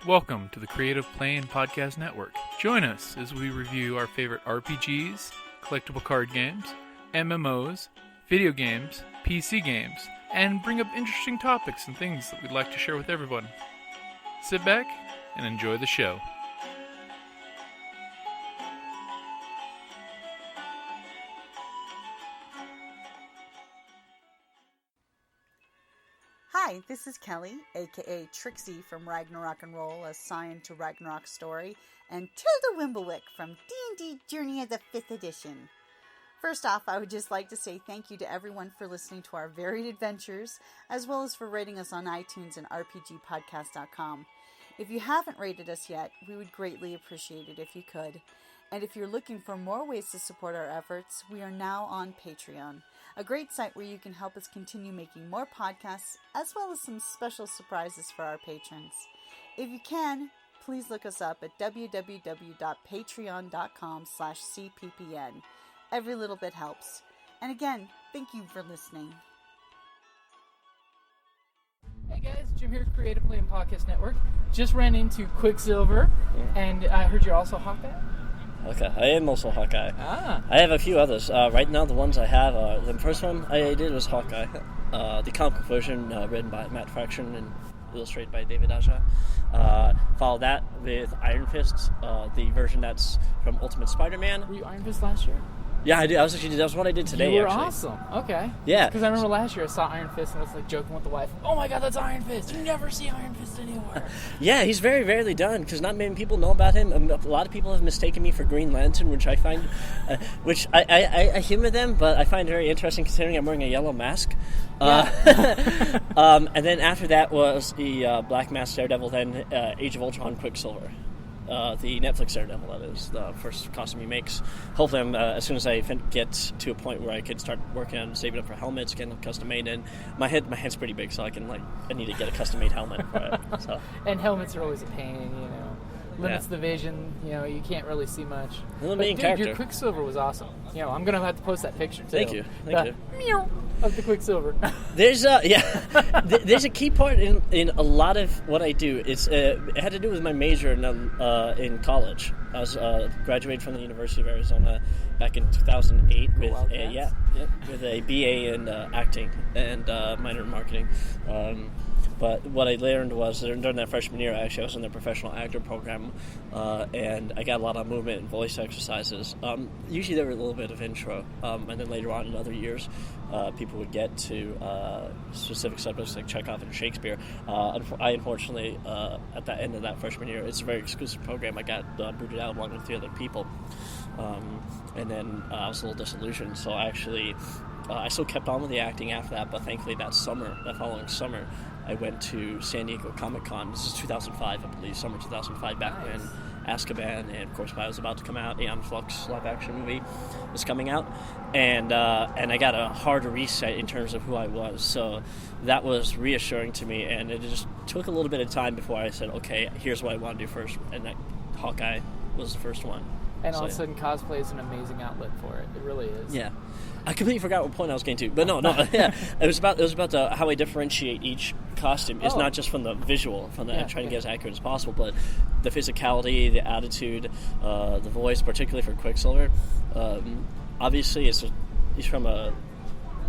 Welcome to the Creative Play and Podcast Network. Join us as we review our favorite RPGs, collectible card games, MMOs, video games, PC games, and bring up interesting topics and things that we'd like to share with everyone. Sit back and enjoy the show. Hi, this is Kelly, aka Trixie from Ragnarok and Roll, a Scion to Ragnarok story, and Tilda Wimblewick from D&D Journey of the 5th Edition. First off, I would just like to say thank you to everyone for listening to our varied adventures, as well as for rating us on iTunes and RPGpodcast.com. If you haven't rated us yet, we would greatly appreciate it if you could. And if you're looking for more ways to support our efforts, we are now on Patreon, a great site where you can help us continue making more podcasts, as well as some special surprises for our patrons. If you can, please look us up at www.patreon.com/cppn. Every little bit helps. And again, thank you for listening. Hey guys, Jim here, Creative Play and Podcast Network. Just ran into Quicksilver, and I heard you're also Hawkeye. Okay, I am also Hawkeye. Ah. I have a few others. Right now, the ones I have, the first one I did was Hawkeye. The comic version, written by Matt Fraction and illustrated by David Aja. Follow that with Iron Fist, the version that's from Ultimate Spider-Man. Were you Iron Fist last year? Yeah, I did. That was what I did today. You were actually. awesome. Okay. Yeah. Because I remember last year I saw Iron Fist and I was like joking with the wife. Oh my God, that's Iron Fist! You never see Iron Fist anywhere. Yeah, he's very rarely done because not many people know about him. A lot of people have mistaken me for Green Lantern, which I find, which I humor them, but I find very interesting considering I'm wearing a yellow mask. Yeah. And then after that was the Black Mask Daredevil, then Age of Ultron Quicksilver. The Netflix Daredevil, that is the first costume he makes. Hopefully, as soon as I get to a point where I can start working on saving up for helmets, getting them custom made. And my head's pretty big, so I need to get a custom made helmet for it. So. And helmets are always a pain, limits the vision. You can't really see much. The main character. Your Quicksilver was awesome. I'm gonna have to post that picture too. Thank you. Meow of the Quicksilver. There's there's a key part in a lot of what I do. It had to do with my major in college. I was graduated from the University of Arizona back in 2008 with a BA in acting and minor in marketing. But what I learned was during that freshman year, I was in the professional actor program, and I got a lot of movement and voice exercises. Usually there were a little bit of intro, and then later on in other years, people would get to specific subjects like Chekhov and Shakespeare. I unfortunately, at the end of that freshman year, it's a very exclusive program. I got booted out along with 3 other people, and then I was a little disillusioned. So I still kept on with the acting after that, but thankfully that following summer, I went to San Diego Comic Con. This is 2005, I believe, summer 2005, back when Azkaban and, of course, Bio was about to come out. Aeon Flux live-action movie was coming out. And I got a hard reset in terms of who I was. So that was reassuring to me, and it just took a little bit of time before I said, okay, here's what I want to do first. And Hawkeye was the first one. And all of a sudden, cosplay is an amazing outlet for it. It really is. Yeah. I completely forgot what point I was getting to, but no, yeah, it was about how I differentiate each costume. It's not just from the visual, trying to get as accurate as possible, but the physicality, the attitude, the voice, particularly for Quicksilver. Obviously, he's from a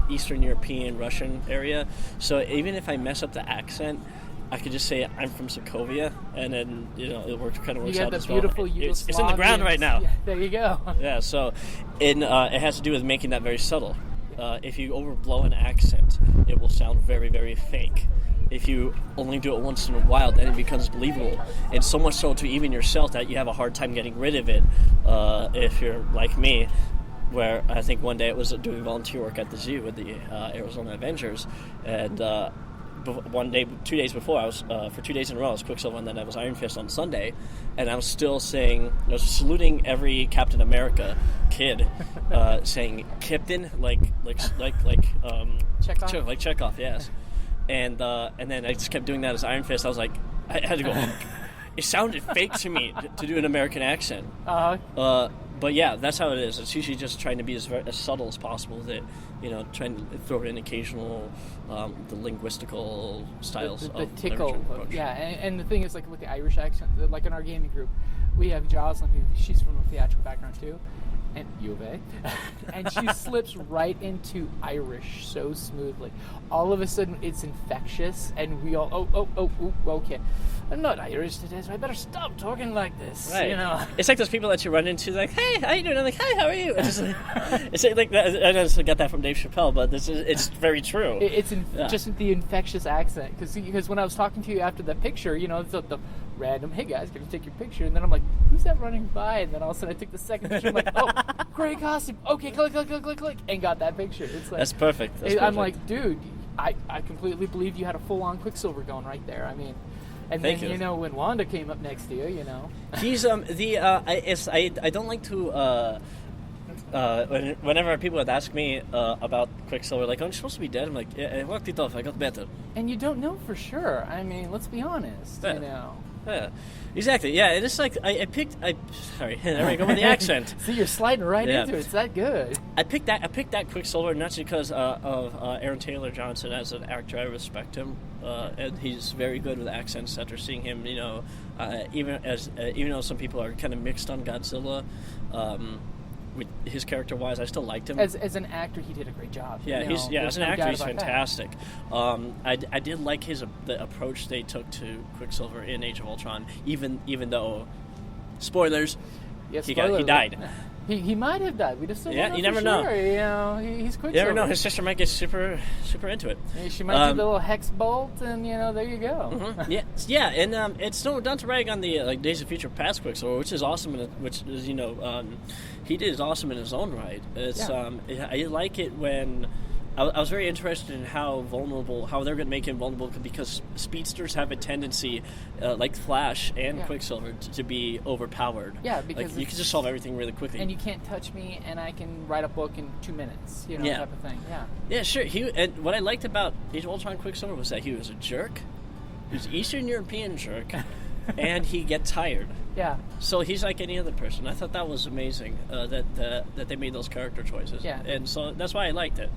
Eastern European, Russian area, so even if I mess up the accent, I could just say I'm from Sokovia, and then it kind of works out as well. You got the beautiful It's in the ground right now. Yeah, there you go. Yeah, so it has to do with making that very subtle. If you overblow an accent, it will sound very, very fake. If you only do it once in a while, then it becomes believable. And so much so to even yourself that you have a hard time getting rid of it if you're like me, where I think one day I was doing volunteer work at the zoo with the Arizona Avengers, and 2 days before, I was for 2 days in a row I was Quicksilver, and then I was Iron Fist on Sunday, and I was still saying, I was saluting every Captain America kid, saying Captain like Chekhov? like Chekhov, yes, and then I just kept doing that as Iron Fist. I was like, I had to go. It sounded fake to me to do an American accent. But yeah, that's how it is. It's usually just trying to be as subtle as possible. That trying to throw in occasional the linguistical styles the of tickle. approach. Yeah, and the thing is, like with the Irish accent, like in our gaming group, we have Jocelyn, she's from a theatrical background too, and U of A, and she slips right into Irish so smoothly. All of a sudden, it's infectious, and we all, okay, I'm not Irish today, so I better stop talking like this. Right. It's like those people that you run into, like, hey, how you doing? I'm like, hi, how are you? It's like that. I just got that from Dave Chappelle, but it's very true. It's just the infectious accent, because when I was talking to you after the picture, it's the random, hey guys, can you take your picture? And then I'm like, who's that running by? And then all of a sudden I took the second picture. I'm like, oh, great costume. Okay, click, and got that picture. It's like, that's perfect. I'm like, dude, I completely believe you had a full-on Quicksilver going right there. I mean, and Thank then you. When Wanda came up next to you, he's I don't like to. Whenever people would ask me about Quicksilver, like, I'm supposed to be dead, I'm like, yeah, I walked it off, I got better. And you don't know for sure. I mean, let's be honest, Yeah, exactly. Yeah, it is like sorry, there we go with the accent. See, you're sliding right into it. It's that good. I picked that Quicksilver not just because of Aaron Taylor Johnson as an actor. I respect him, and he's very good with accents. After seeing him, even though some people are kind of mixed on Godzilla, with his character-wise, I still liked him. As an actor, he did a great job. Yeah, as an actor, he's fantastic. I did like the approach they took to Quicksilver in Age of Ultron, even though, spoilers, he died. He might have died. We just don't know. You never know. He's Quicksilver. You never know. His sister might get super into it. She might do the little hex bolt, and there you go. Mm-hmm. Yeah, and it's not done to rag on the Days of Future Past Quicksilver, which is awesome. Which is he did awesome in his own right. It's I like it when. I was very interested in how they're going to make him vulnerable, because speedsters have a tendency, like Flash and Quicksilver, to be overpowered. Yeah, because you can just solve everything really quickly. And you can't touch me, and I can write a book in 2 minutes, type of thing. Yeah. Yeah, sure. And what I liked about Age of Ultron Quicksilver was that he was a jerk. He was an Eastern European jerk, and he gets tired. Yeah. So he's like any other person. I thought that was amazing that they made those character choices. Yeah. And so that's why I liked it.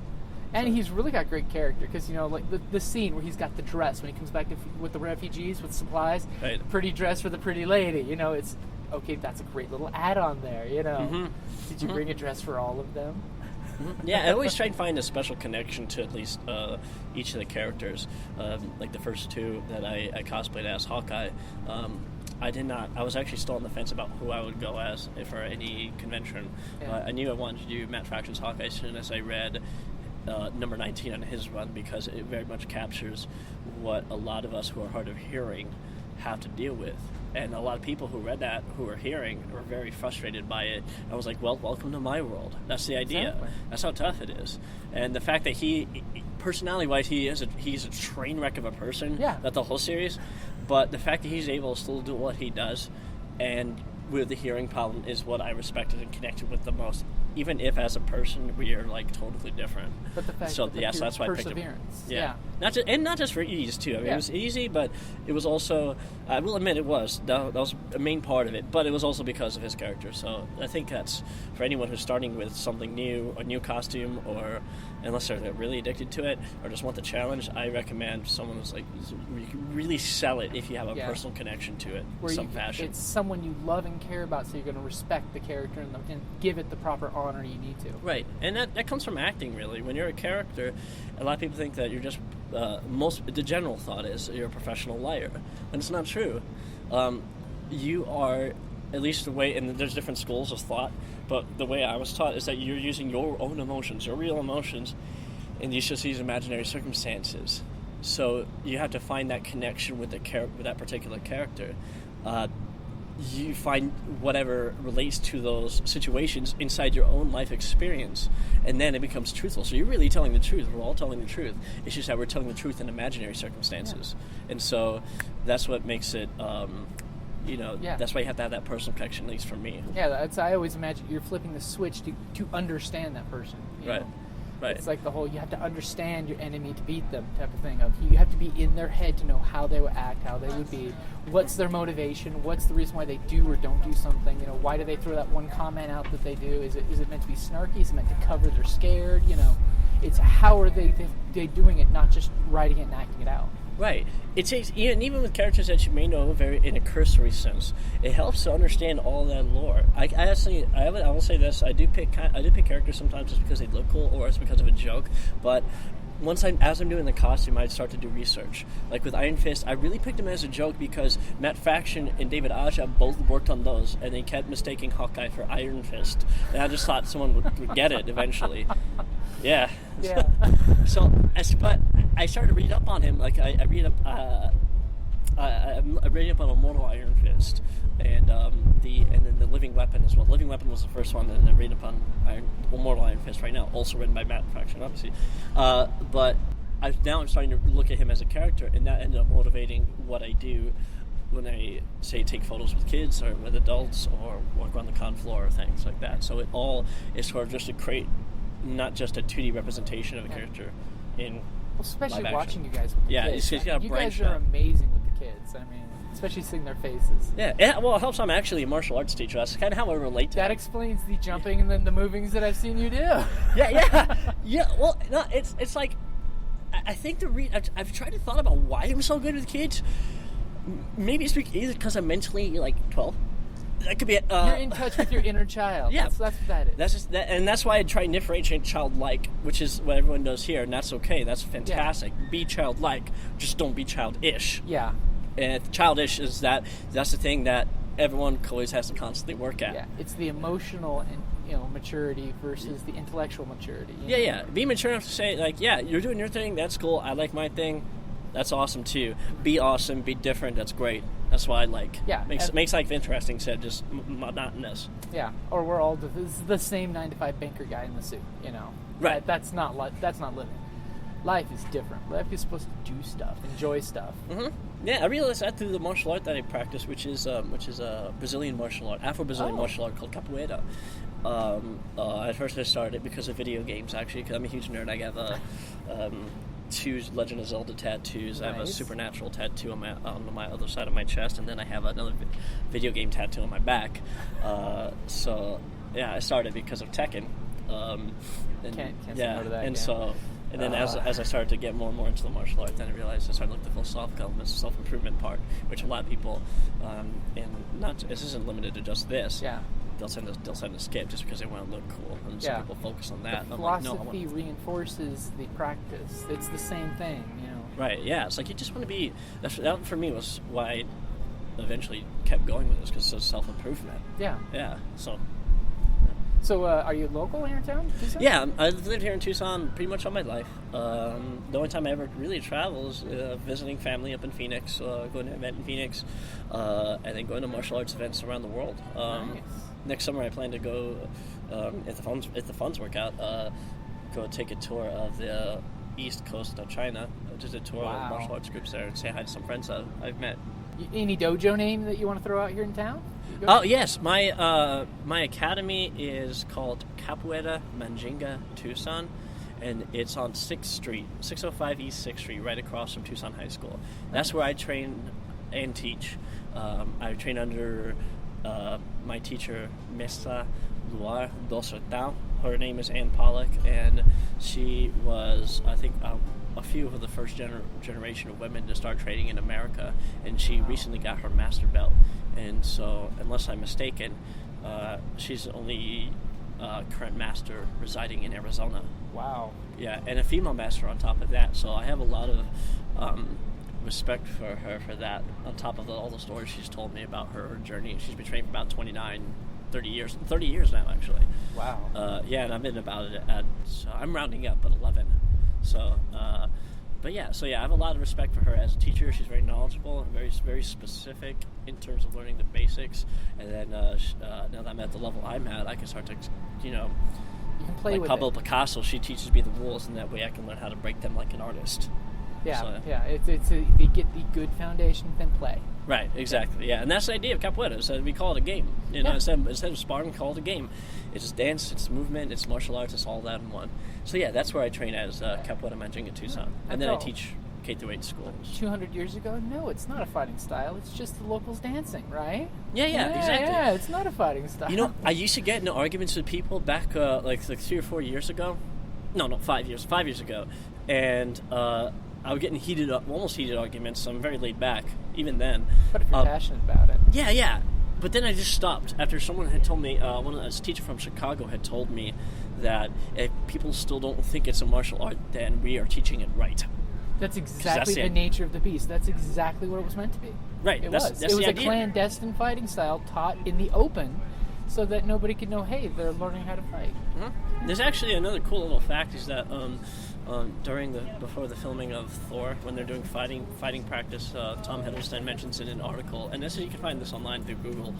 And he's really got great character, because like the scene where he's got the dress when he comes back with the refugees with supplies, right. Pretty dress for the pretty lady. It's okay. That's a great little add-on there. Mm-hmm. Did you bring a dress for all of them? Mm-hmm. Yeah, I always try and find a special connection to at least each of the characters. Like the first two that I cosplayed as Hawkeye. I did not. I was actually still on the fence about who I would go as for any convention. Yeah. I knew I wanted to do Matt Fraction's Hawkeye as soon as I read number 19 on his run, because it very much captures what a lot of us who are hard of hearing have to deal with. And a lot of people who read that, who are hearing, are very frustrated by it. I was like, well, welcome to my world. That's the idea. Exactly. That's how tough it is. And the fact that he, personality-wise, he's a train wreck of a person. Yeah. That's the whole series. But the fact that he's able to still do what he does, and with the hearing problem, is what I respected and connected with the most. Even if, as a person, we are like totally different. But the fact that's why I picked him. Perseverance. Yeah. Not just for ease too. I mean, It was easy, but it was also. I will admit, that was a main part of it. But it was also because of his character. So I think that's for anyone who's starting with something new, a new costume, or unless they're really addicted to it or just want the challenge, I recommend someone who's like, you can really sell it if you have a personal connection to it, in some fashion. It's someone you love and care about, so you're going to respect the character and give it the proper honor you need to. Right, and that comes from acting, really. When you're a character, a lot of people think that you're just the general thought is you're a professional liar, and it's not true. You are, at least the way, and there's different schools of thought, but the way I was taught is that you're using your own emotions, your real emotions, and you just use imaginary circumstances. So you have to find that connection with that particular character. You find whatever relates to those situations inside your own life experience, and then it becomes truthful. So you're really telling the truth. We're all telling the truth. It's just that we're telling the truth in imaginary circumstances. Yeah. And so that's what makes it, that's why you have to have that personal connection, at least for me. Yeah, I always imagine you're flipping the switch to understand that person. Right. Right. It's like the whole, you have to understand your enemy to beat them type of thing. Of you have to be in their head to know how they would act, how they would be, what's their motivation, what's the reason why they do or don't do something. You know, why do they throw that one comment out that they do? Is it meant to be snarky? Is it meant to cover they're scared? You know, it's how are they doing it, not just writing it and acting it out. Right. It takes, even with characters that you may know very in a cursory sense, it helps to understand all that lore. I will say this: I do pick characters sometimes just because they look cool, or it's because of a joke. But as I'm doing the costume, I start to do research. Like with Iron Fist, I really picked him as a joke because Matt Fraction and David Aja both worked on those, and they kept mistaking Hawkeye for Iron Fist. And I just thought someone would get it eventually. Yeah. Yeah. But I started to read up on him. Like I read up. I'm reading up on Immortal Iron Fist, and then the Living Weapon as well. Living Weapon was the first one, and I'm reading up on Immortal Iron Fist right now, also written by Matt Fraction, obviously. But now I'm starting to look at him as a character, and that ended up motivating what I do when I, say, take photos with kids or with adults or work on the con floor or things like that. So it all is sort of just to create not just a 2D representation of a character in Well, especially live watching action. you guys with the Yeah, kids. it's got a You branch guys are out. amazing with the kids. I mean, especially seeing their faces. Yeah, well, it helps I'm actually a martial arts teacher. That's kind of how I relate to That it. explains the jumping and then the movings that I've seen you do. Yeah. Well, no, it's like I think I've tried to thought about why I'm so good with kids. Maybe it's either because I'm mentally like 12. That could be it. You're in touch with your inner child. Yeah. That's what that is. That's just that, and that's why I try and differentiate childlike, which is what everyone does here, and that's okay. That's fantastic. Yeah. Be childlike, just don't be childish. Yeah. And childish is that's the thing that everyone always has to constantly work at. Yeah, it's the emotional and maturity versus the intellectual maturity. Yeah. Be mature enough to say like, yeah, you're doing your thing. That's cool. I like my thing. That's awesome too. Be awesome. Be different. That's great. That's what I like. Yeah, makes life interesting instead of just monotonous. Yeah, or we're all the same 9-to-5 banker guy in the suit. Right. That's not living. Life is different. Life is supposed to do stuff, enjoy stuff. Mm-hmm. Yeah, I realized that through the martial art that I practice, which is a Brazilian martial art, Afro-Brazilian martial art called capoeira. At first I started it because of video games, actually, because I'm a huge nerd. I have 2 Legend of Zelda tattoos. Nice. I have a Supernatural tattoo on my other side of my chest, and then I have another video game tattoo on my back. So yeah, I started because of Tekken. Can't say no to that. And again. so. And then as I started to get more and more into the martial arts, then I realized I started to look at the philosophical elements, the self-improvement part, which a lot of people, this isn't limited to just this. Yeah. They'll send a skip just because they want to look cool, and some people focus on that. The and I'm philosophy reinforces the practice. It's the same thing, Right, yeah. It's like you just want to be... That for me was why I eventually kept going with this, because it's self-improvement. Yeah. Yeah, so... So, are you local here in town, Tucson? Yeah, I've lived here in Tucson pretty much all my life. The only time I ever really travel is visiting family up in Phoenix, going to an event in Phoenix, and then going to martial arts events around the world. Nice. Next summer, I plan to go, if the funds work out, go take a tour of the east coast of China, just a tour of martial arts groups there, and say hi to some friends I've met. Any dojo name that you want to throw out here in town? Oh yes, my academy is called Capoeira Mandinga Tucson, and it's on 6th Street, 605 East 6th Street, right across from Tucson High School. That's where I train and teach. I train under my teacher, Mesa Luar Dosortao. Her name is Ann Pollock, and she was, I think, a few of the first generation of women to start training in America, and she recently got her master belt. And so, unless I'm mistaken, she's the only current master residing in Arizona. Wow. Yeah, and a female master on top of that. So I have a lot of respect for her for that, on top of all the stories she's told me about her journey. She's been training for about 30 years now, actually. Wow. Yeah, and I've been about it so I'm rounding up at 11. So, I have a lot of respect for her as a teacher. She's very knowledgeable and very, very specific in terms of learning the basics. And then now that I'm at the level I'm at, I can start to, you can play like with Pablo it. Picasso. She teaches me the rules, and that way I can learn how to break them like an artist. Yeah, they get the good foundation, then play. Right, exactly. Yeah, and that's the idea of capoeira. So we call it a game. Instead of sparring, we call it a game. It's dance, it's movement, it's martial arts, it's all that in one. So yeah, that's where I train as Capoeira Manjing in Tucson, and then I teach K-8 schools. 200 years ago? No, it's not a fighting style. It's just the locals dancing, right? Yeah, exactly. Yeah, it's not a fighting style. You know, I used to get into arguments with people back like 3 or 4 years ago. No, 5 years. 5 years ago, and I was getting almost heated arguments. So I'm very laid back, even then. But if you're passionate about it. Yeah. But then I just stopped after someone had told me, a teacher from Chicago had told me that if people still don't think it's a martial art, then we are teaching it right. That's exactly the nature of the beast. That's exactly what it was meant to be. Right. It was a clandestine fighting style taught in the open so that nobody could know, hey, they're learning how to fight. Mm-hmm. There's actually another cool little fact is that before the filming of Thor, when they're doing fighting practice, Tom Hiddleston mentions in an article, and you can find this online through Google,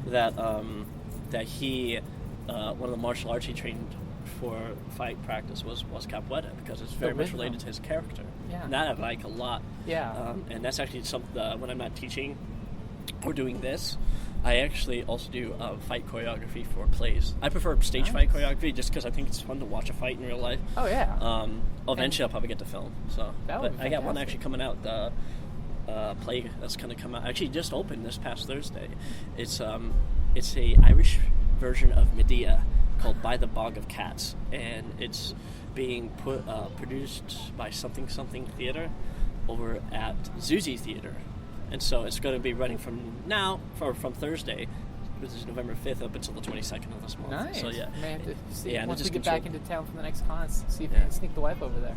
that he one of the martial arts he trained for fight practice was capoeira, because it's very much related to his character. Yeah. And that I like a lot. Yeah. And that's actually something when I'm not teaching or doing this, I actually also do fight choreography for plays. I prefer stage fight choreography just because I think it's fun to watch a fight in real life. Oh yeah. Eventually I'll probably get to film. So, but I got one actually coming out. Play that's going to come out. Actually, just opened this past Thursday. It's a Irish version of Medea called By the Bog of Cats, and it's being produced by Something Theater over at Zuzi Theater. And so it's going to be running from Thursday, which is November 5th, up until the 22nd of this month. Nice. So yeah. May have to see once we get back into town for the next con, see if we can sneak the wife over there.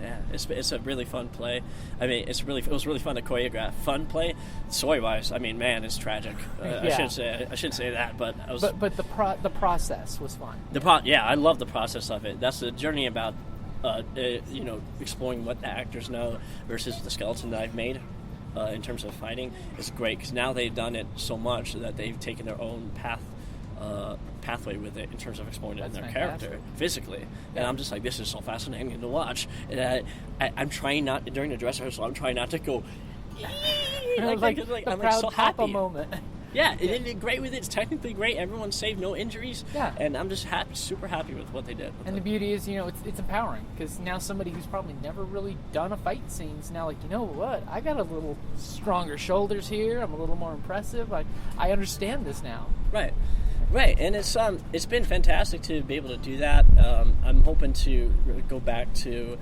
Yeah, it's a really fun play. I mean, it was really fun to choreograph. Fun play, story wise. I mean, man, it's tragic. I shouldn't say that, but the process was fun. I love the process of it. That's the journey about exploring what the actors know versus the skeleton that I've made. In terms of fighting, is great because now they've done it so much that they've taken their own pathway with it in terms of exploring it in their character physically. And I'm just like, this is so fascinating to watch. And I'm trying not during the dress rehearsal. I'm trying not to go. like I'm proud so Papa happy. moment. Yeah, it did great with it. It's technically great. Everyone's saved, no injuries. Yeah. And I'm just super happy with what they did. And the beauty is, it's empowering because now somebody who's probably never really done a fight scene is now like, you know what? I got a little stronger shoulders here. I'm a little more impressive. I understand this now. Right. And it's been fantastic to be able to do that. I'm hoping to go back to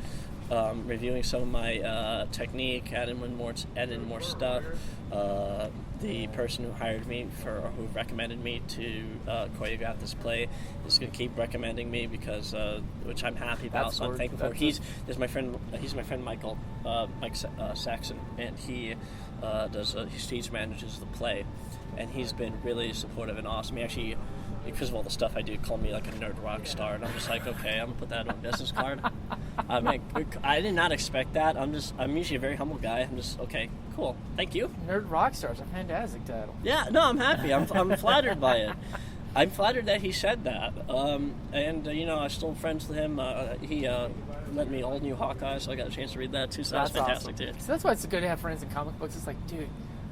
reviewing some of my technique, add in more stuff. The person who hired me who recommended me to choreograph this play is going to keep recommending me because which I'm happy about. So I'm thankful for. He's my friend Michael Mike Saxon, and he stage manages the play, and he's been really supportive and awesome. He actually, because of all the stuff I do, call me like a nerd rock star, and I'm just like, okay, I'm gonna put that on a business card. I did not expect that. I'm usually a very humble guy. I'm just okay, cool, thank you. Nerd rock star is a fantastic title. Yeah, no, I'm happy. I'm flattered by it. I'm flattered that he said that. And I'm still friends with him. He lent me All New Hawkeye, so I got a chance to read that too. So that's fantastic awesome. too. So that's why it's good to have friends in comic books. It's like, dude,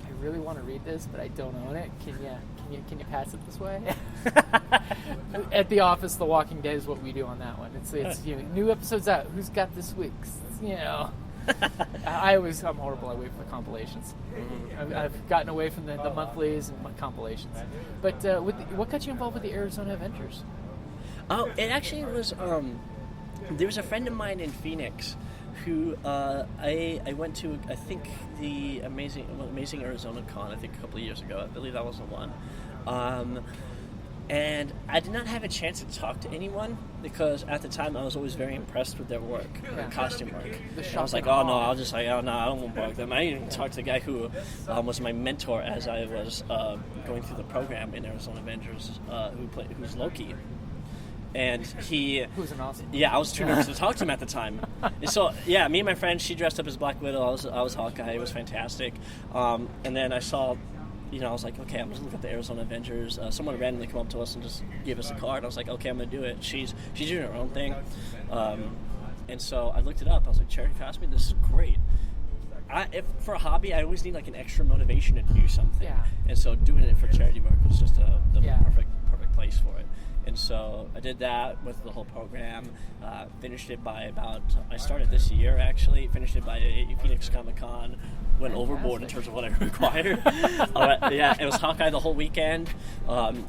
I really want to read this, but I don't own it. Can you pass it this way? At the office, The Walking Dead is what we do on that one. It's new episodes out. Who's got this week's? I'm horrible. I wait for the compilations. I've gotten away from the monthlies and compilations. But what got you involved with the Arizona Avengers? Oh, it actually was. There was a friend of mine in Phoenix who I went to. I think the Amazing Arizona Con. I think a couple of years ago. I believe that was the one. And I did not have a chance to talk to anyone because at the time I was always very impressed with their work, their costume work. I was like, I don't want to work with them. I didn't even talk to the guy who was my mentor as I was going through the program in Arizona Avengers, who's Loki. And who's an awesome. Yeah, I was too nervous to talk to him at the time. And so, yeah, me and my friend, she dressed up as Black Widow. I was Hawkeye. It was fantastic. And then I saw. I was like, okay, I'm just looking at the Arizona Avengers. Someone randomly came up to us and just gave us a card. I was like, okay, I'm going to do it. She's doing her own thing. And so I looked it up. I was like, charity costume, this is great. If for a hobby, I always need like an extra motivation to do something. Yeah. And so doing it for charity work was just the perfect place for it. And so I did that with the whole program, finished it by I started this year actually, finished it by Phoenix Comic Con, went overboard in terms of what I required. Yeah, it was Hawkeye the whole weekend.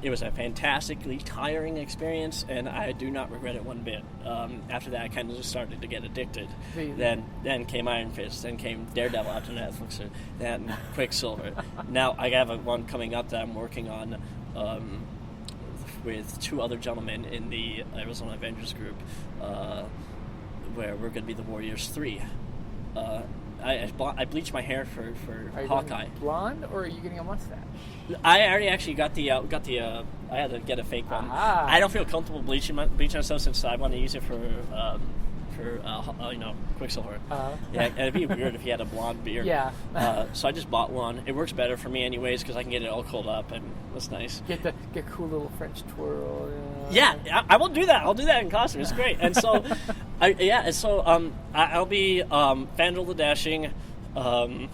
It was a fantastically tiring experience, and I do not regret it one bit. After that, I kind of just started to get addicted. Then came Iron Fist, then came Daredevil after Netflix, and then Quicksilver. Now I have one coming up that I'm working on with two other gentlemen in the Arizona Avengers group, where we're going to be the Warriors 3. I bleached my hair for Hawkeye. Are you blonde, or are you getting a mustache? I already actually got the I had to get a fake one. Aha. I don't feel comfortable bleaching myself since I want to use it for Quicksilver. Yeah, it'd be weird if he had a blonde beard. Yeah. So I just bought one. It works better for me anyways because I can get it all curled up, and that's nice. Get cool little French twirl. Yeah, I will do that. I'll do that in costume. It's great. And so, I'll be Fandral the Dashing. Another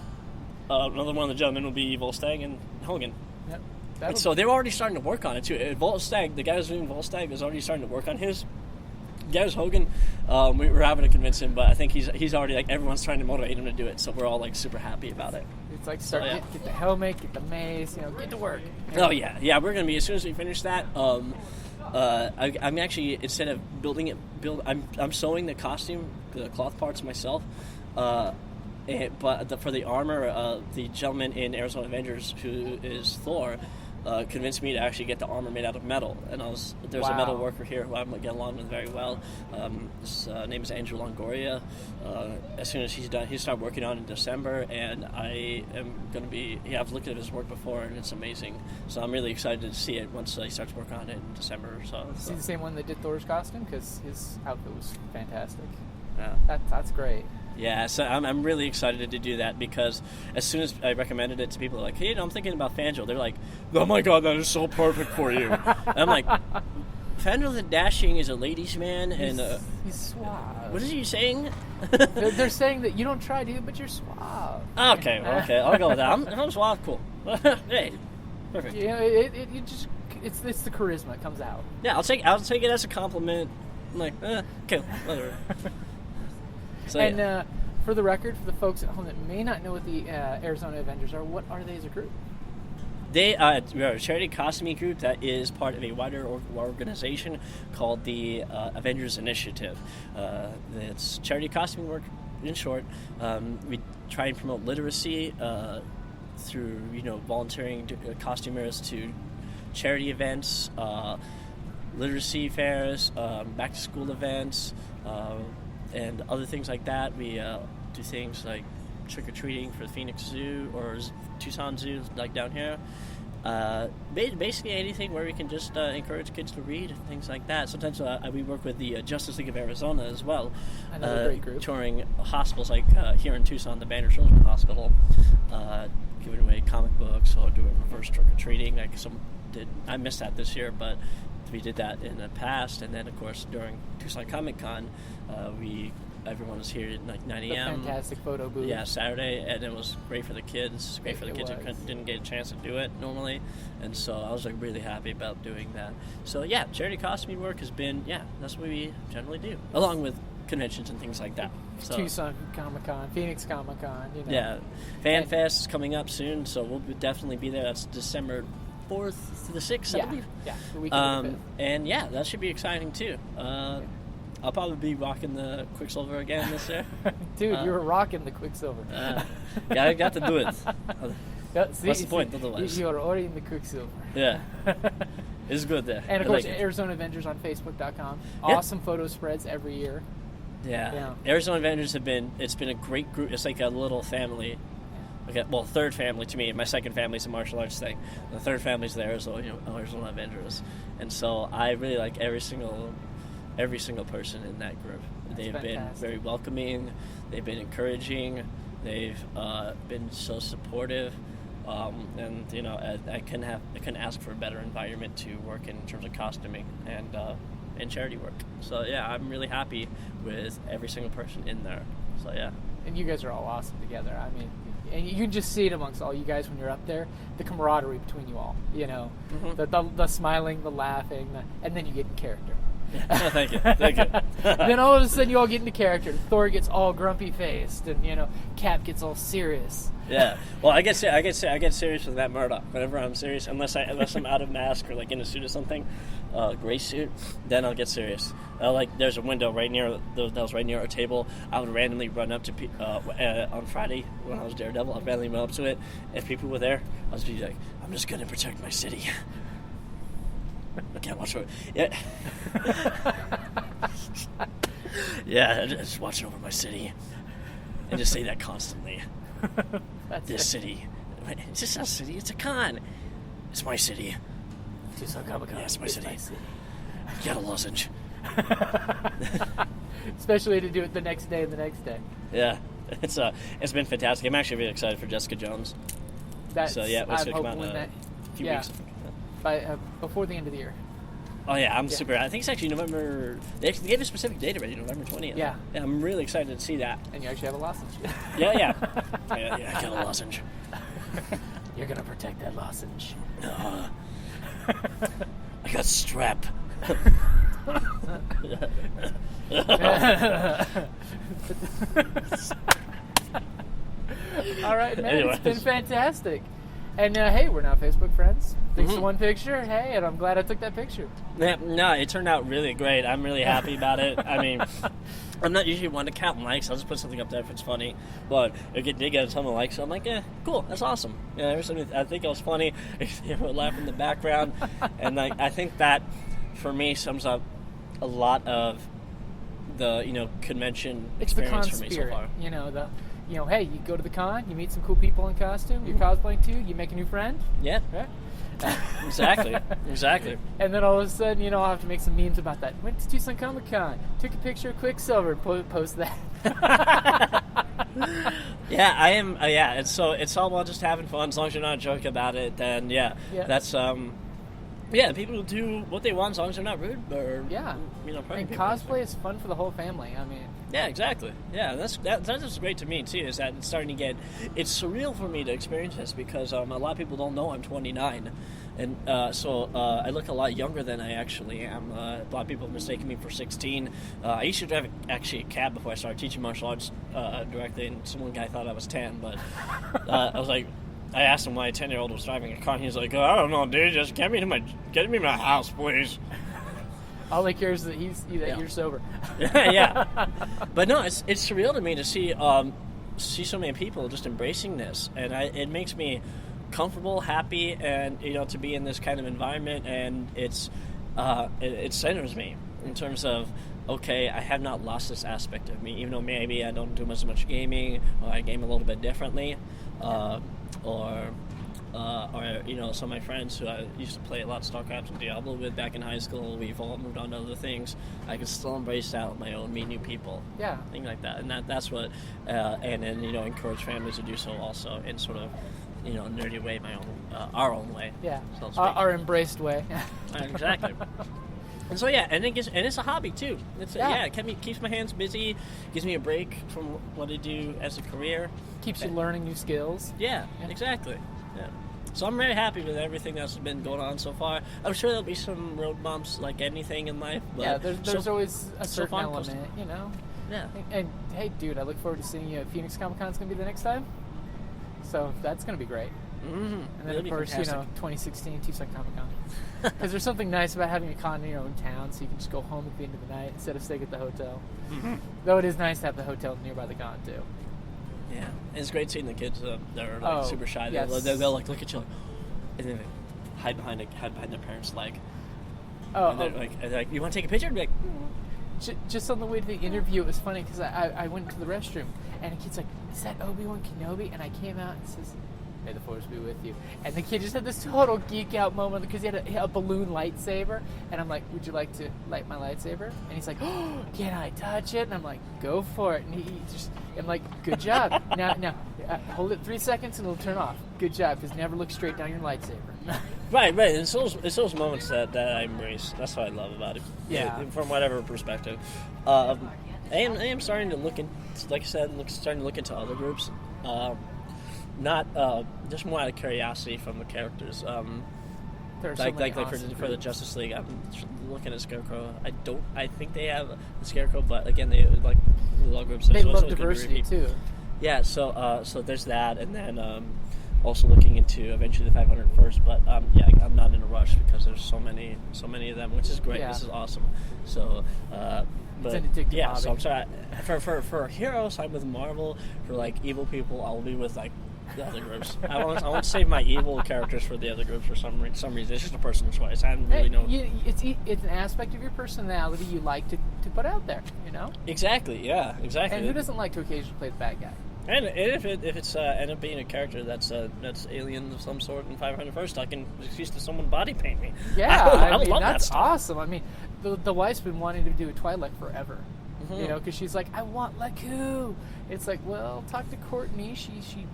one of the gentlemen will be Volstagg and Hogan. Yep. And so they're already starting to work on it too. Volstagg, the guy who's doing Volstagg, is already starting to work on his. Gaz Hogan, we were having to convince him, but I think he's already, like, everyone's trying to motivate him to do it, so we're all, like, super happy about it. It's like get the helmet, get the mace, get to work. Oh yeah, we're gonna be, as soon as we finish that. I'm actually, instead of building it, I'm sewing the costume, the cloth parts myself. But for the armor, the gentleman in Arizona Avengers who is Thor. Convinced me to actually get the armor made out of metal, and there's a metal worker here who I get along with very well. His name is Andrew Longoria. As soon as he's done, he started working on it in December, and I am going to be. Yeah, I've looked at his work before, and it's amazing. So I'm really excited to see it once he starts working on it in December or so. Is he the same one that did Thor's costume? Because his outfit was fantastic. Yeah, that's great. Yeah, so I'm really excited to do that because as soon as I recommended it to people, like, hey, I'm thinking about Fandral. They're like, oh my god, that is so perfect for you. And I'm like, Fandral the Dashing is a ladies' man, he's he's suave. What is he saying? they're saying that you don't try to, but you're suave. Okay, I'll go with that. I'm suave, cool. Hey, perfect. Yeah, it it's the charisma it comes out. Yeah, I'll take it as a compliment. I'm like, okay, whatever. So, and for the record, for the folks at home that may not know what the Arizona Avengers are, what are they as a group? We are a charity costuming group that is part of a wider organization called the Avengers Initiative. It's charity costuming work, in short. We try and promote literacy through volunteering costumers to charity events, literacy fairs, back to school events. And other things like that. We do things like trick-or-treating for the Phoenix Zoo or Tucson Zoo, like down here. Basically anything where we can just encourage kids to read and things like that. Sometimes we work with the Justice League of Arizona as well. Another great group. Touring hospitals like here in Tucson, the Banner Children's Hospital, giving away comic books or doing reverse trick-or-treating. I missed that this year, but we did that in the past. And then, of course, during Tucson Comic Con, everyone was here at like 9 a.m. The fantastic photo booth. Yeah, Saturday, and it was great for the kids. Great for the kids who didn't get a chance to do it normally, and so I was really happy about doing that. So yeah, charity costuming work has been that's what we generally do, along with conventions and things like that. So, Tucson Comic Con, Phoenix Comic Con. Yeah, Fan Fest is coming up soon, so we'll definitely be there. That's December 4th to the 6th, I believe. Yeah, the weekend of the 5th. And yeah, that should be exciting too. I'll probably be rocking the Quicksilver again this year. Dude, you were rocking the Quicksilver. Yeah, I got to do it. What's the point otherwise? You are already in the Quicksilver. Yeah. It's good there. And of course, Arizona Avengers on Facebook.com. Awesome photo spreads every year. Yeah. Arizona Avengers it's been a great group. It's like a little family. Okay, well, third family to me. My second family is a martial arts thing. The third family is the Arizona Avengers. And so I really like every single person in that group. They've been very welcoming. They've been encouraging. They've been so supportive. And I couldn't ask for a better environment to work in terms of costuming and charity work. So yeah, I'm really happy with every single person in there. So yeah. And you guys are all awesome together. I mean, and you can just see it amongst all you guys when you're up there, the camaraderie between you all, you know, Mm-hmm. the smiling, the laughing, and then you get in character. Thank you. Then all of a sudden you all get into character. Thor gets all grumpy faced, and you know, Cap gets all serious. Yeah. Well, I get serious with Matt Murdock whenever I'm serious, unless I'm out of mask or like in a suit or something, gray suit. Then I'll get serious. Like there's a window right near that was right near our table. I would randomly run up to on Friday when I was Daredevil. I'd randomly run up to it. If people were there, I'd just be like, I'm just gonna protect my city. I can't watch it. Yeah. Yeah, just watching over my city. And just say that constantly. This city. It's just a city, it's a con. It's my city. Tucson Comic. Yeah, it's my city. Get a lozenge. Especially to do it the next day and the next day. Yeah. It's been fantastic. I'm actually really excited for Jessica Jones. So yeah, it's gonna come out in a few weeks. By before the end of the year. Oh yeah, I'm super. I think it's actually November. They gave a specific date already, November 20th. Yeah, I'm really excited to see that. And you actually have a lozenge. Yeah. I got a lozenge. You're gonna protect that lozenge. I got strep. All right, man. Anyways. It's been fantastic. And hey, we're now Facebook friends. Thanks to one picture. Hey, and I'm glad I took that picture. Yeah, no, it turned out really great. I'm really happy about it. I mean, I'm not usually one to count likes. I'll just put something up there if it's funny. But it did get a ton of likes, so I'm like, yeah, cool, that's awesome. Yeah, I think it was funny. They were laughing in the background, and like I think that for me sums up a lot of the convention It's the con experience for me spirit. so far. Hey, you go to the con, you meet some cool people in costume, you're cosplaying too, you make a new friend. Yeah. Right? Exactly. And then all of a sudden, I'll have to make some memes about that. Went to Tucson Comic Con, took a picture of Quicksilver, post that. Yeah, I am. Yeah, it's all about just having fun. As long as you're not joking about it, then that's people will do what they want as long as they're not rude or And cosplay is fun for the whole family. I mean. Yeah, exactly. Yeah, that's just great to me too. Is that it's starting to get it's surreal for me to experience this because a lot of people don't know I'm 29, and so I look a lot younger than I actually am. A lot of people have mistaken me for 16. I used to drive a cab before I started teaching martial arts directly, and one guy thought I was 10, but I was like. I asked him why a 10-year-old was driving a car, and he's like, I don't know, dude, just get me to my house, please. All he cares is that you're sober. Yeah. But no, it's surreal to me to see so many people just embracing this, and it makes me comfortable, happy, and to be in this kind of environment, and it centers me in terms of okay, I have not lost this aspect of me, even though maybe I don't do as much gaming, or I game a little bit differently. Or some of my friends who I used to play a lot of StarCraft and Diablo with back in high school, we've all moved on to other things. I can still embrace that on my own, meet new people, things like that, and that's what, and then encourage families to do so also in sort of nerdy way, our own way, so to speak. Our embraced way. Exactly. And so and it's a hobby too. It keeps my hands busy, gives me a break from what I do as a career. Keeps you learning new skills. Yeah, exactly. Yeah. So I'm very happy with everything that's been going on so far. I'm sure there'll be some road bumps like anything in life. But there's always a certain element, Yeah. And hey, dude, I look forward to seeing you at Phoenix Comic Con. It's gonna be the next time. So that's gonna be great. Mm-hmm. And then, of course, 2016 Tucson Comic Con. Because there's something nice about having a con in your own town, so you can just go home at the end of the night instead of staying at the hotel. Mm-hmm. Though it is nice to have the hotel nearby the con, too. Yeah. And it's great seeing the kids that are super shy. Yes. They'll look at you and then they hide behind their parents' leg. And they're like, you want to take a picture? And be like, just on the way to the interview, it was funny because I went to the restroom and the kid's like, is that Obi-Wan Kenobi? And I came out and says, may the force be with you. And the kid just had this total geek out moment because he had a balloon lightsaber. And I'm like, would you like to light my lightsaber? And he's like, oh, can I touch it? And I'm like, go for it. And I'm like, good job. Now, hold it 3 seconds and it'll turn off. Good job, because never look straight down your lightsaber. Right. It's those moments that I embrace. That's what I love about it. Yeah. From whatever perspective. I am starting to look in, like I said, starting to look into other groups. not just more out of curiosity from the characters. There are so Like many for awesome the groups. Justice League, I'm looking at Scarecrow. I think they have the Scarecrow, but again, they like the law groups. They there's love also gonna be diversity repeat. too. Yeah, so there's that, and then also looking into eventually the 501st. But yeah, I'm not in a rush because there's so many of them, which is great. Yeah. This is awesome. So, but an addictive yeah, hobby. so I'm sorry for heroes, I'm with Marvel. For like evil people, I'll be with like the other groups. I want to save my evil characters for the other groups for some reason. It's just a personal choice. I don't really know. It's an aspect of your personality you like to put out there, you know? Exactly. Yeah. Exactly. And who doesn't like to occasionally play the bad guy? And if it's end up being a character that's alien of some sort in 501st, I can excuse to someone body paint me. Yeah, I mean, love that's that stuff. awesome. I mean, the wife's been wanting to do a Twilight forever. Mm-hmm. You know, because she's like, I want Laku. It's like, well, talk to Courtney. She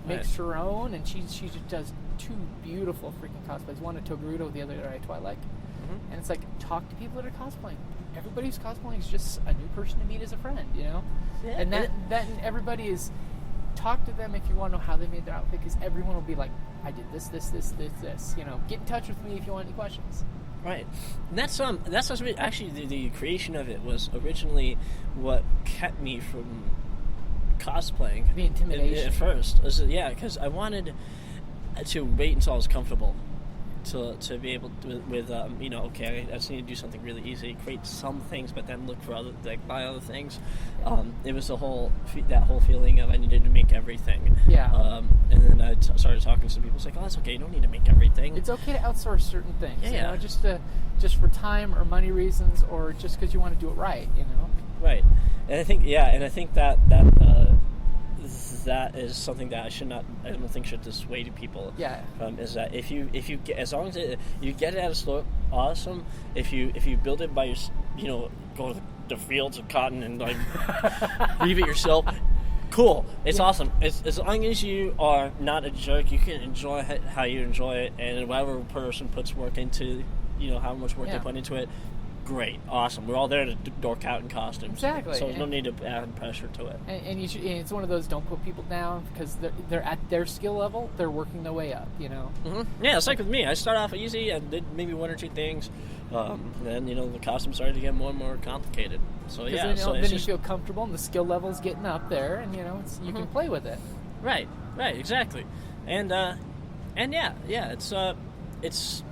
makes her own, and she just does two beautiful freaking cosplays. One at Togarudo, the other at Twilight. Mm-hmm. And it's like, talk to people that are cosplaying. Everybody who's cosplaying is just a new person to meet as a friend, you know? Yeah, and that everybody is, talk to them if you want to know how they made their outfit, because everyone will be like, I did this, you know? Get in touch with me if you want any questions. Right. And that's actually the creation of it was originally what kept me from cosplaying. The intimidation. At first. Yeah, because I wanted to wait until I was comfortable to be able to, with you know, okay, I just need to do something really easy, create some things, but then look for buy other things. It was that whole feeling of I needed to make everything. Yeah. And then I started talking to some people. It's like, oh, that's okay. You don't need to make everything. It's okay to outsource certain things. Yeah. You know, just for time or money reasons, or just because you want to do it right. You know. Right. And I think that that is something that I don't think should dissuade people. Yeah. Is that if you get, as long as you get it at a store, awesome. If you build it by go to the fields of cotton and like weave it yourself, cool. It's awesome. As long as you are not a jerk, you can enjoy it how you enjoy it, and whatever person puts work into, how much work they put into it. Great, awesome. We're all there to dork out in costumes. Exactly. So there's no need to add pressure to it. And you should, and it's one of those, don't put people down, because they're at their skill level, they're working their way up, Mm-hmm. Yeah, it's like with me. I started off easy and did maybe one or two things. Then, the costumes started to get more and more complicated. So, yeah. Then you feel comfortable, and the skill level's getting up there, and, you can play with it. Right, exactly. And yeah, it's...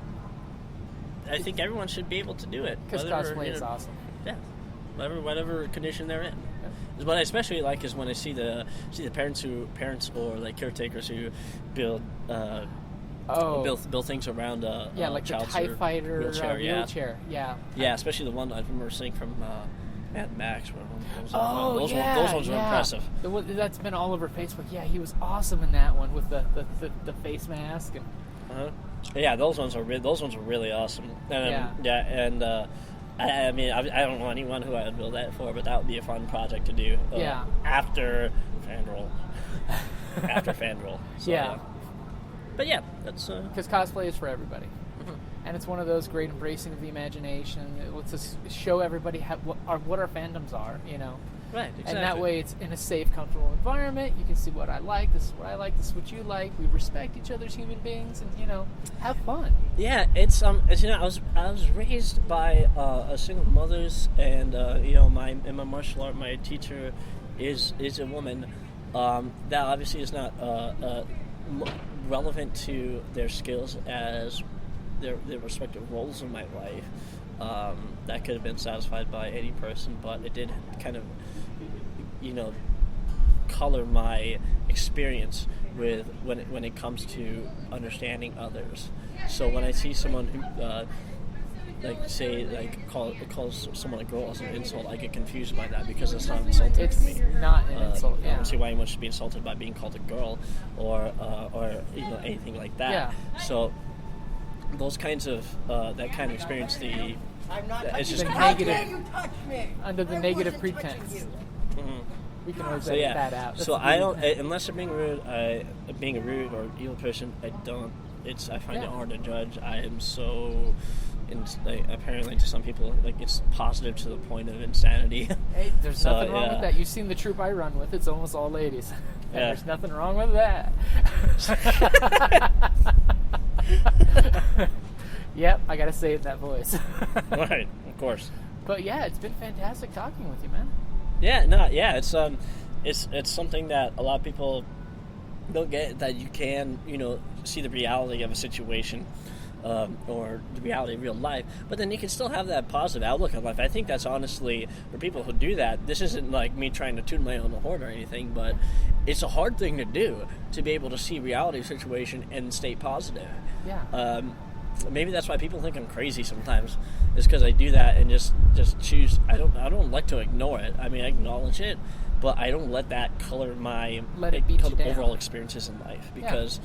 I think everyone should be able to do it. Because cosplay is awesome. Yeah, whatever condition they're in. Yeah. What I especially like is when I see the parents or like caretakers who build things around like the TIE fighter wheelchair. Yeah. Yeah, especially the one I remember seeing from Mad Max. Those ones were impressive. That's been all over Facebook. Yeah, he was awesome in that one with the face mask and. Yeah, those ones were really awesome. And, I mean, I don't know anyone who I would build that for, but that would be a fun project to do. After Fandral. So, yeah. But yeah, that's because cosplay is for everybody, and it's one of those great embracing of the imagination. It lets us show everybody what our fandoms are, Right, exactly. And that way it's in a safe, comfortable environment. You can see what I like, this is what I like, this is what you like. We respect each other as human beings and, have fun. Yeah, it's I was raised by a single mothers and in my martial art, my teacher is a woman. That obviously is not relevant to their skills as their respective roles in my life. That could have been satisfied by any person, but it did kind of, color my experience with when it comes to understanding others. So when I see someone who, calls someone a girl as an insult, I get confused by that because it's not insulting to me. It's not an insult. I don't see why anyone should be insulted by being called a girl or anything like that. Yeah. So those kinds of that kind of experience, it's just negative under the negative pretense. Mm-hmm. We can always edit that out. So I don't, unless I'm being rude or evil person. I find it hard to judge. I am so apparently to some people, like, it's positive to the point of insanity. Hey, there's nothing wrong with that. You've seen the troop I run with. It's almost all ladies. And there's nothing wrong with that. Yep, I gotta say it in that voice. Right, of course. But yeah, it's been fantastic talking with you, man. It's something that a lot of people don't get, that you can, see the reality of a situation, or the reality of real life, but then you can still have that positive outlook on life. I think that's honestly, for people who do that, this isn't like me trying to toot my own horn or anything, but it's a hard thing to do, to be able to see reality of a situation and stay positive. Yeah. Maybe that's why people think I'm crazy sometimes, is because I do that and just choose. I don't like to ignore it. I mean, I acknowledge it, but I don't let that color my overall experiences in life, because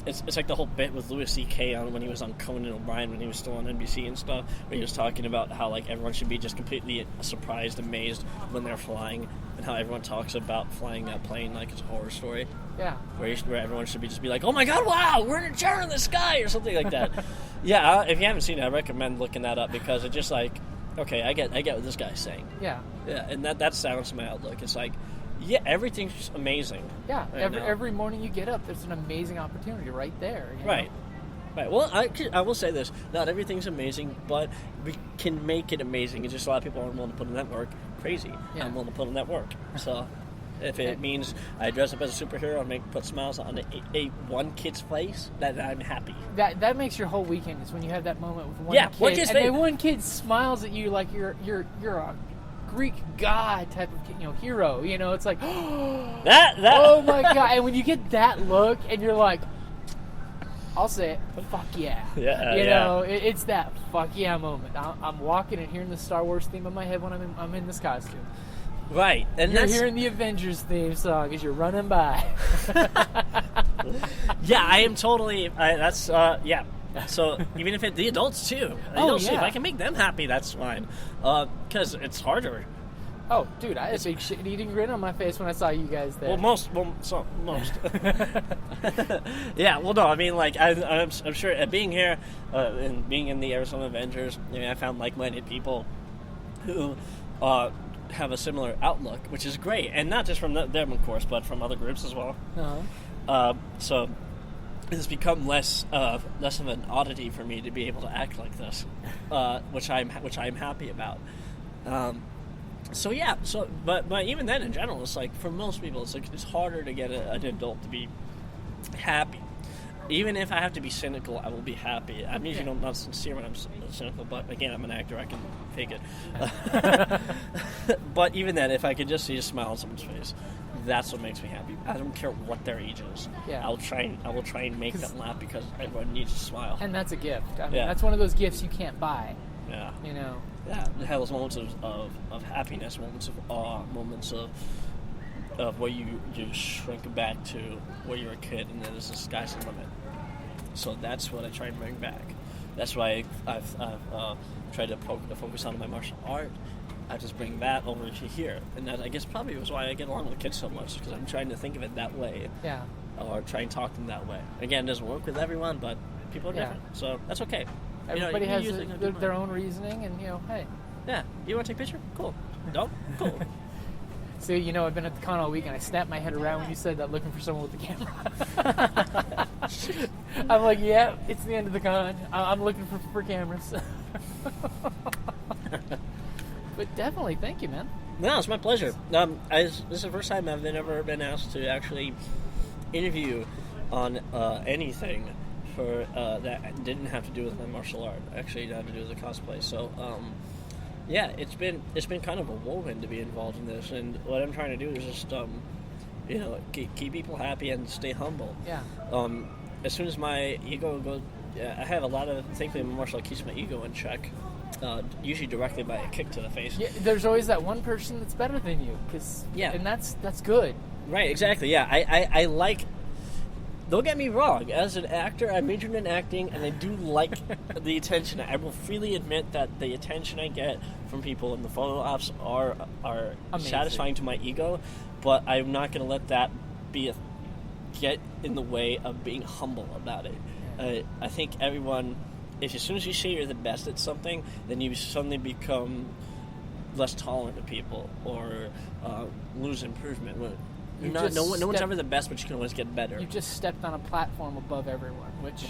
it's like the whole bit with Louis C.K. on when he was on Conan O'Brien, when he was still on NBC and stuff, where he was talking about how, like, everyone should be just completely surprised, amazed when they're flying, and how everyone talks about flying a plane like it's a horror story. Yeah. Where everyone should just be like, oh my god, wow, we're in a chair in the sky, or something like that. Yeah, if you haven't seen it, I recommend looking that up, because it's just like, okay, I get what this guy's saying. Yeah. Yeah, and that sounds my outlook. It's like, yeah, everything's just amazing. Yeah, every morning you get up, there's an amazing opportunity right there. Right. Well, I will say this: not everything's amazing, but we can make it amazing. It's just a lot of people aren't willing to put in that work. Crazy. Yeah. I'm willing to put in that work. So, if it means I dress up as a superhero and put smiles on one kid's face, that I'm happy. That makes your whole weekend, is when you have that moment with one kid, and then one kid smiles at you like you're a Greek god type of hero. It's like that. Oh my god! And when you get that look, and you're like, I'll say it, fuck yeah. Yeah. It's that fuck yeah moment. I'm walking and hearing the Star Wars theme in my head when I'm in this costume. Right, and you're hearing the Avengers theme song as you're running by. Yeah, I am totally. Yeah. So even if the adults too, if I can make them happy, that's fine. Because it's harder. Oh, dude, I had a big shit-eating grin on my face when I saw you guys there. Most. Yeah, well, no, I mean, like, I'm sure being here and being in the Arizona Avengers, I found like-minded people who have a similar outlook, which is great, and not just from them, of course, but from other groups as well. So it's become less of an oddity for me to be able to act like this, which I'm happy about. But even then, in general, it's like, for most people, it's harder to get an adult to be happy. Even if I have to be cynical, I will be happy. I'm usually not sincere when I'm cynical, but again, I'm an actor, I can fake it. But even then, if I could just see a smile on someone's face, that's what makes me happy. I don't care what their age is. Yeah. I will try and make them laugh, because everyone needs to smile. And that's a gift. I mean, that's one of those gifts you can't buy. Yeah. Yeah, it has those moments of happiness, moments of awe, moments of where you shrink back to where you're a kid, and then there's the sky's the limit. So that's what I try and bring back. That's why I've tried to focus on my martial art. I just bring that over to here, and that, I guess, probably was why I get along with kids so much, because I'm trying to think of it that way. Yeah. Or try and talk to them that way. Again, it doesn't work with everyone, but people are different, so that's okay. Everybody has their own reasoning, and hey. Yeah, you want to take a picture? Cool. Nope? Cool. So, I've been at the con all week, and I snapped my head around when you said that, looking for someone with the camera. I'm like, yeah, it's the end of the con. I'm looking for cameras. But definitely, thank you, man. No, it's my pleasure. This is the first time I've ever been asked to actually interview on anything for that didn't have to do with my martial art. Actually, it had to do with the cosplay. So, it's been kind of a whirlwind to be involved in this, and what I'm trying to do is just keep people happy and stay humble. Yeah. As soon as my ego goes, I have a lot of, thankfully, my martial art keeps my ego in check. Usually directly by a kick to the face. Yeah, there's always that one person that's better than you, and that's good. Right, exactly. Yeah, I like. Don't get me wrong. As an actor, I majored in acting, and I do like the attention. I will freely admit that the attention I get from people in the photo ops are satisfying to my ego, but I'm not going to let that get in the way of being humble about it. I think everyone if as soon as you say you're the best at something, then you suddenly become less tolerant to people or lose improvement. No one's ever the best, but you can always get better. You just stepped on a platform above everyone, which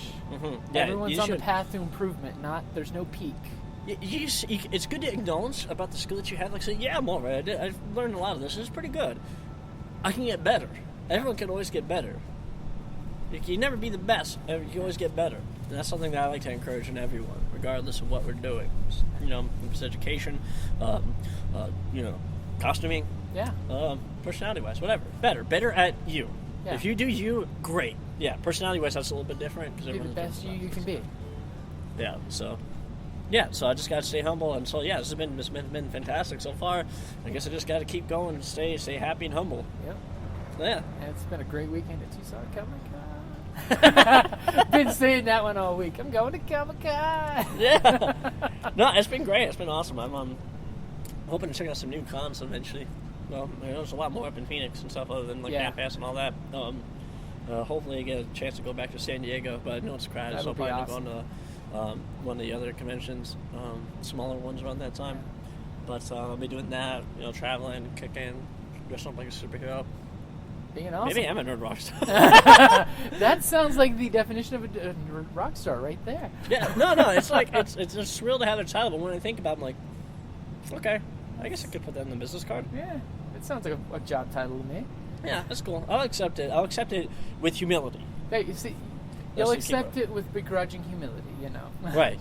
Yeah, everyone's on the path to improvement. There's no peak. It's good to acknowledge about the skill that you have. Like, say, yeah, I'm all right. I've learned a lot of this. It's pretty good. I can get better. Everyone can always get better. You can never be the best. You can always get better. And that's something that I like to encourage in everyone, regardless of what we're doing. You know, if it's education, costuming, personality-wise, whatever. Better at you. Yeah. If you do you, great. Yeah, personality-wise, that's a little bit different. Be the best you can be. Yeah, so I just got to stay humble, and so this has been fantastic so far. I guess I just got to keep going and stay happy and humble. Yep. So, yeah. And it's been a great weekend at Tucson Comic. Been saying that one all week. I'm going to Comic-Con. Yeah. No, it's been great. It's been awesome. I'm hoping to check out some new cons eventually. Well, there's a lot more up in Phoenix and stuff other than NAPAS and all that. Hopefully I get a chance to go back to San Diego, but I know it's crowded, so I'll probably go to one of the other conventions, smaller ones around that time. But I'll be doing that, traveling, kicking, dressing up like a superhero. Being awesome. Maybe I'm a nerd rock star. That sounds like the definition of a nerd rock star right there. Yeah, no, it's like it's a thrill to have a child, but when I think about it, I'm like, okay, I guess I could put that in the business card. Yeah, it sounds like a job title to me. Yeah, that's cool. I'll accept it. I'll accept it with humility. Hey, you see, you'll accept it with begrudging humility, Right.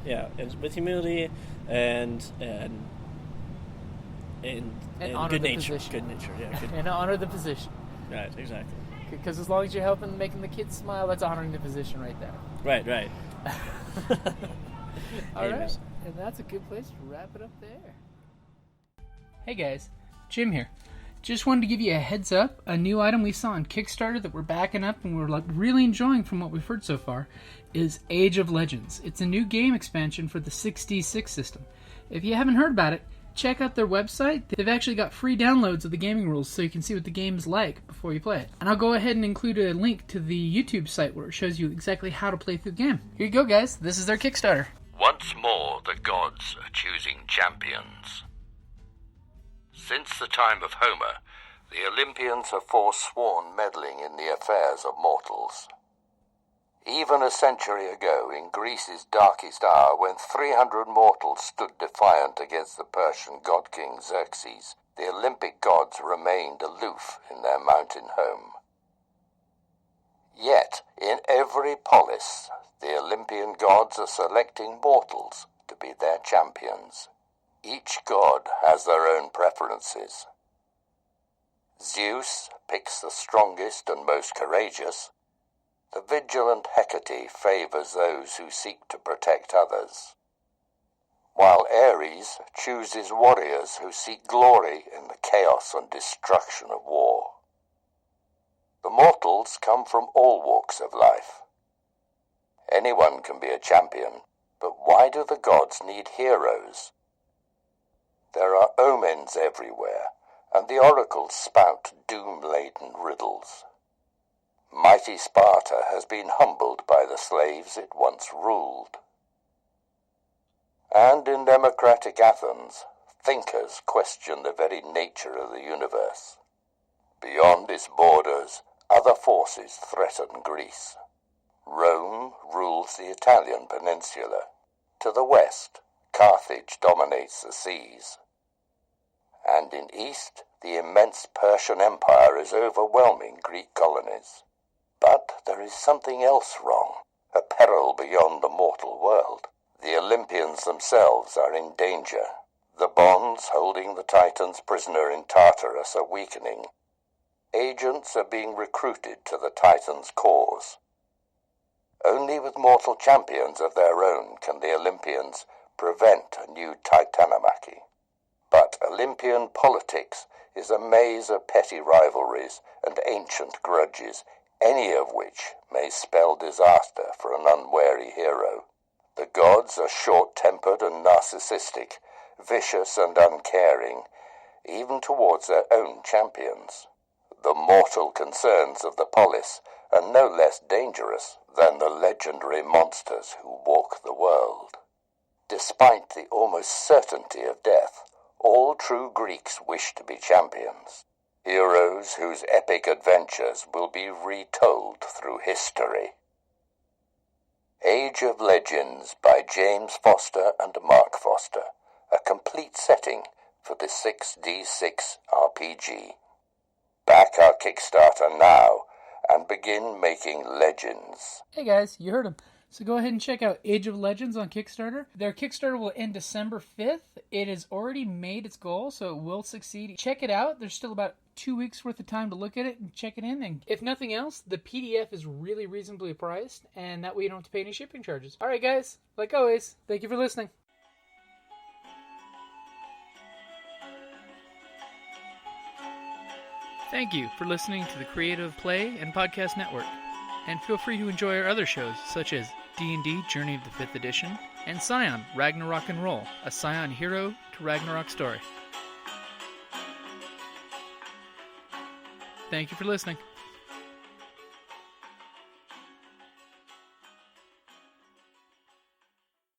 Yeah, and with humility and honor good the nature. Position. Good nature, yeah. And honor the position. Right, exactly. Because as long as you're helping making the kids smile, that's honoring the position right there. Right. All right, and that's a good place to wrap it up there. Hey guys, Jim here. Just wanted to give you a heads up. A new item we saw on Kickstarter that we're backing up and we're really enjoying from what we've heard so far is Age of Legends. It's a new game expansion for the 6D6 system. If you haven't heard about it, check out their website. They've actually got free downloads of the gaming rules so you can see what the game's like before you play it. And I'll go ahead and include a link to the YouTube site where it shows you exactly how to play through the game. Here you go, guys. This is their Kickstarter. Once more, the gods are choosing champions. Since the time of Homer, the Olympians have forsworn meddling in the affairs of mortals. Even a century ago, in Greece's darkest hour, when 300 mortals stood defiant against the Persian god king Xerxes, the Olympic gods remained aloof in their mountain home. Yet, in every polis, the Olympian gods are selecting mortals to be their champions. Each god has their own preferences. Zeus picks the strongest and most courageous. The vigilant Hecate favors those who seek to protect others, while Ares chooses warriors who seek glory in the chaos and destruction of war. The mortals come from all walks of life. Anyone can be a champion, but why do the gods need heroes? There are omens everywhere, and the oracles spout doom-laden riddles. Mighty Sparta has been humbled by the slaves it once ruled. And in democratic Athens, thinkers question the very nature of the universe. Beyond its borders, other forces threaten Greece. Rome rules the Italian peninsula. To the west, Carthage dominates the seas. And in east, the immense Persian Empire is overwhelming Greek colonies. But there is something else wrong, a peril beyond the mortal world. The Olympians themselves are in danger. The bonds holding the Titans prisoner in Tartarus are weakening. Agents are being recruited to the Titans' cause. Only with mortal champions of their own can the Olympians prevent a new Titanomachy. But Olympian politics is a maze of petty rivalries and ancient grudges, any of which may spell disaster for an unwary hero. The gods are short-tempered and narcissistic, vicious and uncaring, even towards their own champions. The mortal concerns of the polis are no less dangerous than the legendary monsters who walk the world. Despite the almost certainty of death, all true Greeks wish to be champions, heroes whose epic adventures will be retold through history. Age of Legends by James Foster and Mark Foster, a complete setting for the 6d6 RPG. Back our Kickstarter now and begin making legends. Hey guys, you heard him. So go ahead and check out Age of Legends on Kickstarter. Their Kickstarter will end December 5th. It has already made its goal, so it will succeed. Check it out. There's still about 2 weeks worth of time to look at it and check it in. And if nothing else, the PDF is really reasonably priced, and that way you don't have to pay any shipping charges. All right, guys, like always, thank you for listening. Thank you for listening to the Creative Play and Podcast Network. And feel free to enjoy our other shows, such as D&D Journey of the 5th Edition, and Scion Ragnarok and Roll, a Scion hero to Ragnarok story. Thank you for listening.